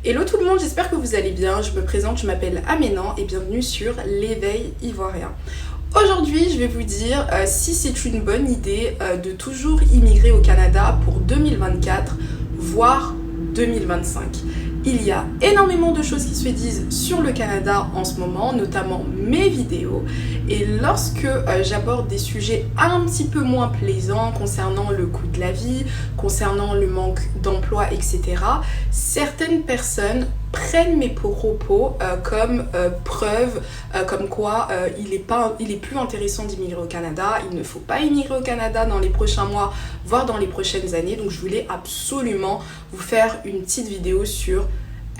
Hello tout le monde, j'espère que vous allez bien. Je me présente, je m'appelle Aménan et bienvenue sur l'éveil ivoirien. Aujourd'hui, je vais vous dire si c'est une bonne idée de toujours immigrer au Canada pour 2024, voire 2025. Il y a énormément de choses qui se disent sur le Canada en ce moment, notamment mes vidéos. Et lorsque j'aborde des sujets un petit peu moins plaisants concernant le coût de la vie, concernant le manque d'emploi, etc., certaines personnes prennent mes propos comme preuve, comme quoi il est plus intéressant d'immigrer au Canada, il ne faut pas immigrer au Canada dans les prochains mois, voire dans les prochaines années. Donc je voulais absolument vous faire une petite vidéo sur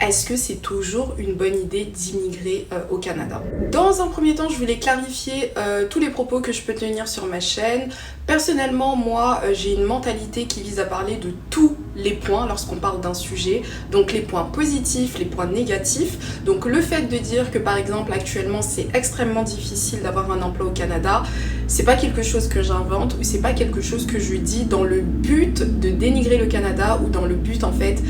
est-ce que c'est toujours une bonne idée d'immigrer au Canada. Dans un premier temps, je voulais clarifier tous les propos que je peux tenir sur ma chaîne. Personnellement, moi, j'ai une mentalité qui vise à parler de tous les points lorsqu'on parle d'un sujet. Donc les points positifs, les points négatifs. Donc le fait de dire que par exemple actuellement c'est extrêmement difficile d'avoir un emploi au Canada, c'est pas quelque chose que j'invente ou c'est pas quelque chose que je dis dans le but de dénigrer le Canada ou dans le but en fait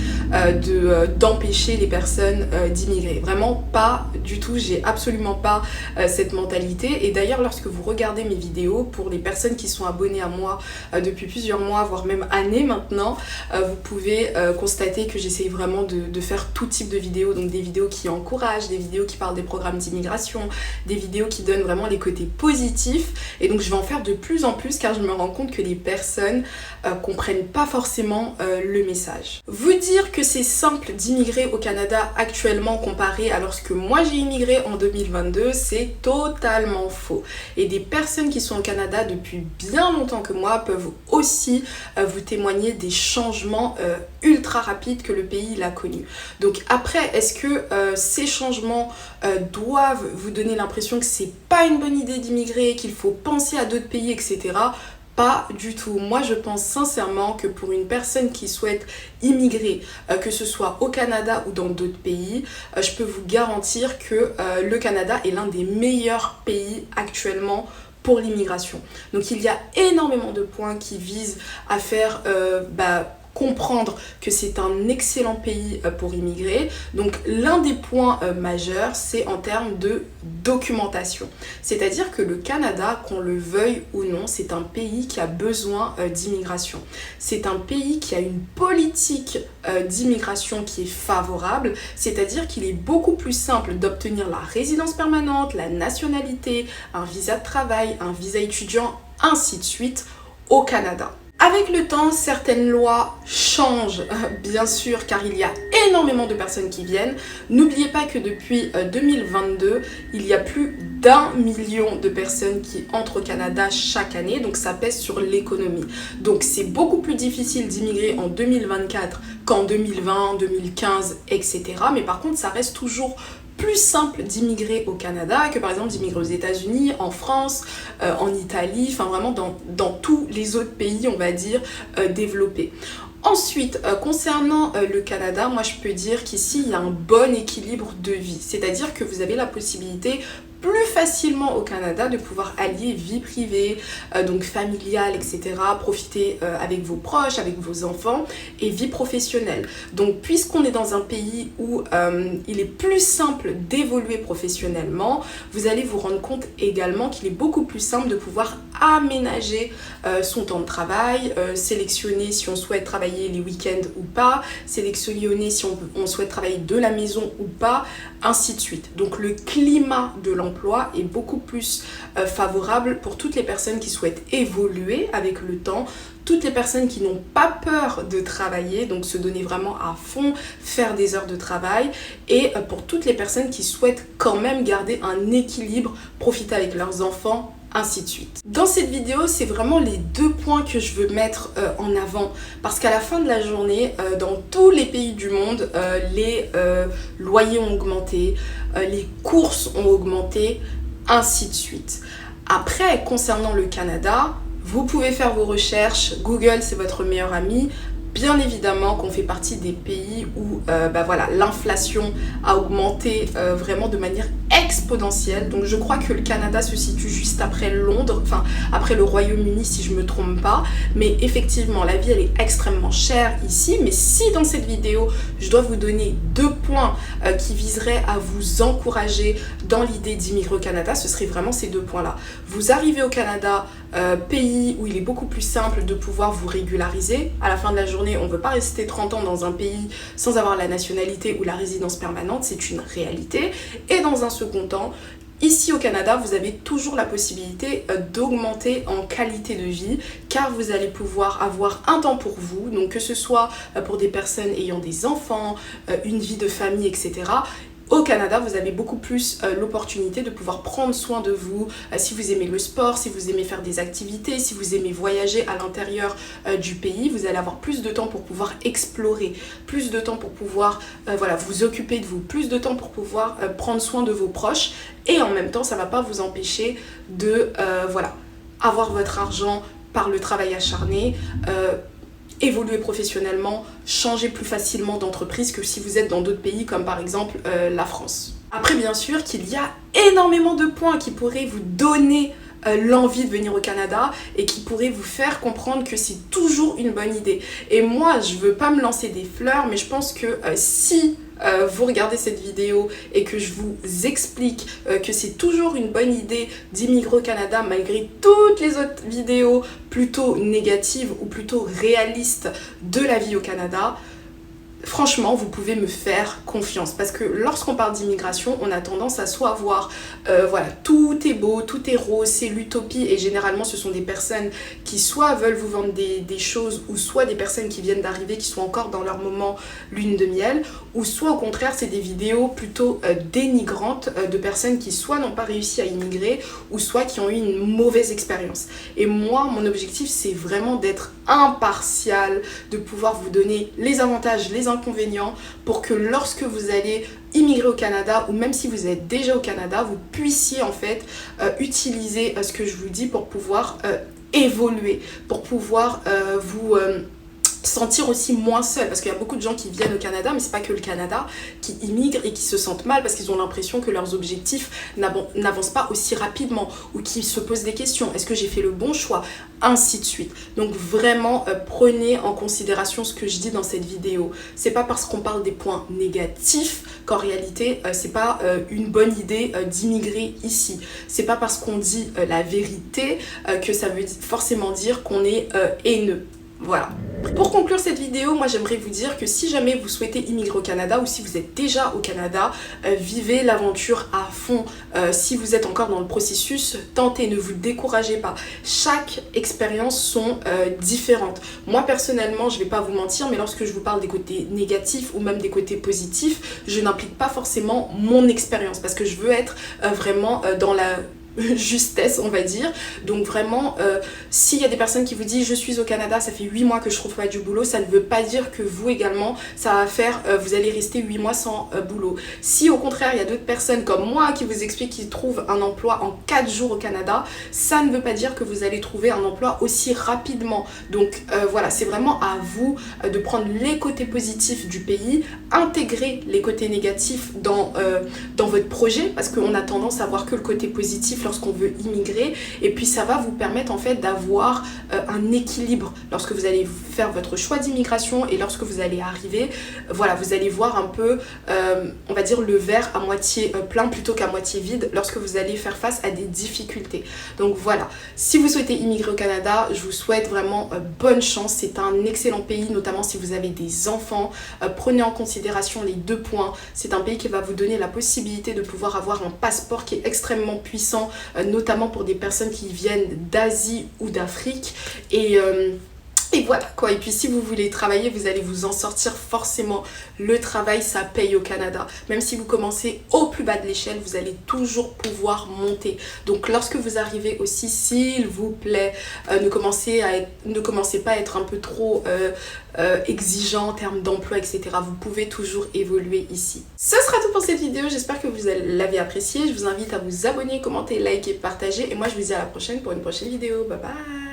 d'empêcher les personnes d'immigrer. Vraiment pas du tout, j'ai absolument pas cette mentalité. Et d'ailleurs lorsque vous regardez mes vidéos, pour les personnes qui sont abonnées à moi depuis plusieurs mois, voire même années maintenant, vous pouvez constater que j'essaye vraiment de faire tout type de vidéos, donc des vidéos qui encouragent, des vidéos qui parlent des programmes d'immigration, des vidéos qui donnent vraiment les côtés positifs. Et donc je vais en faire de plus en plus car je me rends compte que les personnes comprennent pas forcément le message. Vous dire que c'est simple d'immigrer au Canada actuellement comparé à lorsque moi j'ai immigré en 2022, c'est totalement faux. Et des personnes qui sont au Canada depuis bien longtemps que moi peuvent aussi vous témoigner des changements ultra rapides que le pays a connus. Donc après, est-ce que ces changements doivent vous donner l'impression que c'est pas une bonne idée d'immigrer, qu'il faut penser à d'autres pays, etc. Pas du tout. Moi, je pense sincèrement que pour une personne qui souhaite immigrer, que ce soit au Canada ou dans d'autres pays, je peux vous garantir que le Canada est l'un des meilleurs pays actuellement pour l'immigration. Donc il y a énormément de points qui visent à faire comprendre que c'est un excellent pays pour immigrer. Donc l'un des points majeurs, c'est en termes de documentation. C'est-à-dire que le Canada, qu'on le veuille ou non, c'est un pays qui a besoin d'immigration. C'est un pays qui a une politique d'immigration qui est favorable, c'est-à-dire qu'il est beaucoup plus simple d'obtenir la résidence permanente, la nationalité, un visa de travail, un visa étudiant, ainsi de suite, au Canada. Avec le temps, certaines lois changent, bien sûr, car il y a énormément de personnes qui viennent. N'oubliez pas que depuis 2022, il y a plus d'1 million de personnes qui entrent au Canada chaque année, donc ça pèse sur l'économie. Donc c'est beaucoup plus difficile d'immigrer en 2024 qu'en 2020, 2015, etc. Mais par contre, ça reste toujours plus simple d'immigrer au Canada que par exemple d'immigrer aux États-Unis, en France, en Italie, enfin vraiment dans tous les autres pays, on va dire, développés. Ensuite, concernant le Canada, moi je peux dire qu'ici il y a un bon équilibre de vie, c'est-à-dire que vous avez la possibilité plus facilement au Canada de pouvoir allier vie privée, donc familiale, etc., profiter avec vos proches, avec vos enfants, et vie professionnelle. Donc puisqu'on est dans un pays où il est plus simple d'évoluer professionnellement, vous allez vous rendre compte également qu'il est beaucoup plus simple de pouvoir aménager son temps de travail, sélectionner si on souhaite travailler les week-ends ou pas, sélectionner si on souhaite travailler de la maison ou pas, ainsi de suite. Donc le climat de l'emploi est beaucoup plus favorable pour toutes les personnes qui souhaitent évoluer avec le temps, toutes les personnes qui n'ont pas peur de travailler, donc se donner vraiment à fond, faire des heures de travail, et pour toutes les personnes qui souhaitent quand même garder un équilibre, profiter avec leurs enfants, ainsi de suite. Dans cette vidéo, c'est vraiment les deux points que je veux mettre en avant, parce qu'à la fin de la journée, dans tous les pays du monde, les loyers ont augmenté, les courses ont augmenté, ainsi de suite. Après, concernant le Canada, vous pouvez faire vos recherches, Google c'est votre meilleur ami, Bien évidemment qu'on fait partie des pays où voilà, l'inflation a augmenté vraiment de manière exponentielle. Donc je crois que le Canada se situe juste après Londres, enfin après le Royaume-Uni si je me trompe pas. Mais effectivement, la vie elle est extrêmement chère ici. Mais si dans cette vidéo, je dois vous donner 2 points qui viseraient à vous encourager dans l'idée d'immigrer au Canada, ce serait vraiment ces 2 points-là. Vous arrivez au Canada, pays où il est beaucoup plus simple de pouvoir vous régulariser. À la fin de la journée, on ne veut pas rester 30 ans dans un pays sans avoir la nationalité ou la résidence permanente, c'est une réalité. Et dans un second temps, ici au Canada, vous avez toujours la possibilité d'augmenter en qualité de vie car vous allez pouvoir avoir un temps pour vous, donc que ce soit pour des personnes ayant des enfants, une vie de famille, etc. Au Canada, vous avez beaucoup plus l'opportunité de pouvoir prendre soin de vous. Si vous aimez le sport, si vous aimez faire des activités, si vous aimez voyager à l'intérieur du pays, vous allez avoir plus de temps pour pouvoir explorer, plus de temps pour pouvoir voilà, vous occuper de vous, plus de temps pour pouvoir prendre soin de vos proches. Et en même temps, ça ne va pas vous empêcher de voilà, avoir votre argent par le travail acharné, évoluer professionnellement, changer plus facilement d'entreprise que si vous êtes dans d'autres pays comme par exemple la France. Après bien sûr qu'il y a énormément de points qui pourraient vous donner l'envie de venir au Canada et qui pourraient vous faire comprendre que c'est toujours une bonne idée. Et moi je veux pas me lancer des fleurs mais je pense que si vous regardez cette vidéo et que je vous explique que c'est toujours une bonne idée d'immigrer au Canada malgré toutes les autres vidéos plutôt négatives ou plutôt réalistes de la vie au Canada, franchement, vous pouvez me faire confiance parce que lorsqu'on parle d'immigration, on a tendance à soit voir, voilà, tout est beau, tout est rose, c'est l'utopie et généralement ce sont des personnes qui soit veulent vous vendre des choses ou soit des personnes qui viennent d'arriver qui sont encore dans leur moment lune de miel ou soit au contraire c'est des vidéos plutôt dénigrantes de personnes qui soit n'ont pas réussi à immigrer ou soit qui ont eu une mauvaise expérience. Et moi, mon objectif c'est vraiment d'être impartial, de pouvoir vous donner les avantages, les inconvénients pour que lorsque vous allez immigrer au Canada ou même si vous êtes déjà au Canada, vous puissiez en fait utiliser ce que je vous dis pour pouvoir évoluer, pour pouvoir vous sentir aussi moins seul parce qu'il y a beaucoup de gens qui viennent au Canada mais c'est pas que le Canada qui immigrent et qui se sentent mal parce qu'ils ont l'impression que leurs objectifs n'avancent pas aussi rapidement ou qui se posent des questions, est-ce que j'ai fait le bon choix, ainsi de suite. Donc vraiment prenez en considération ce que je dis dans cette vidéo. C'est pas parce qu'on parle des points négatifs qu'en réalité c'est pas une bonne idée d'immigrer ici. C'est pas parce qu'on dit la vérité que ça veut forcément dire qu'on est haineux. Voilà. Pour conclure cette vidéo, moi j'aimerais vous dire que si jamais vous souhaitez immigrer au Canada ou si vous êtes déjà au Canada, vivez l'aventure à fond. Si vous êtes encore dans le processus, tentez, ne vous découragez pas. Chaque expérience sont différentes. Moi personnellement, je vais pas vous mentir, mais lorsque je vous parle des côtés négatifs ou même des côtés positifs, je n'implique pas forcément mon expérience parce que je veux être vraiment dans la justesse on va dire. Donc vraiment s'il y a des personnes qui vous disent je suis au Canada, ça fait 8 mois que je trouve pas du boulot, ça ne veut pas dire que vous également ça va faire vous allez rester 8 mois sans boulot. Si au contraire il y a d'autres personnes comme moi qui vous expliquent qu'ils trouvent un emploi en 4 jours au Canada, ça ne veut pas dire que vous allez trouver un emploi aussi rapidement. Donc voilà, c'est vraiment à vous de prendre les côtés positifs du pays, intégrer les côtés négatifs dans votre projet parce qu'on a tendance à voir que le côté positif lorsqu'on veut immigrer et puis ça va vous permettre en fait d'avoir un équilibre lorsque vous allez faire votre choix d'immigration et lorsque vous allez arriver, voilà, vous allez voir un peu on va dire le verre à moitié plein plutôt qu'à moitié vide lorsque vous allez faire face à des difficultés. Donc voilà, si vous souhaitez immigrer au Canada, je vous souhaite vraiment bonne chance. C'est un excellent pays, notamment si vous avez des enfants. Prenez en considération les 2 points. C'est un pays qui va vous donner la possibilité de pouvoir avoir un passeport qui est extrêmement puissant, notamment pour des personnes qui viennent d'Asie ou d'Afrique et voilà quoi. Et puis si vous voulez travailler, vous allez vous en sortir forcément. Le travail ça paye au Canada. Même si vous commencez au plus bas de l'échelle, vous allez toujours pouvoir monter. Donc lorsque vous arrivez aussi, s'il vous plaît, ne commencez pas à être un peu trop exigeant en termes d'emploi, etc. Vous pouvez toujours évoluer ici. Ce sera tout pour cette vidéo. J'espère que vous l'avez appréciée. Je vous invite à vous abonner, commenter, liker, partager. Et moi je vous dis à la prochaine pour une prochaine vidéo. Bye bye.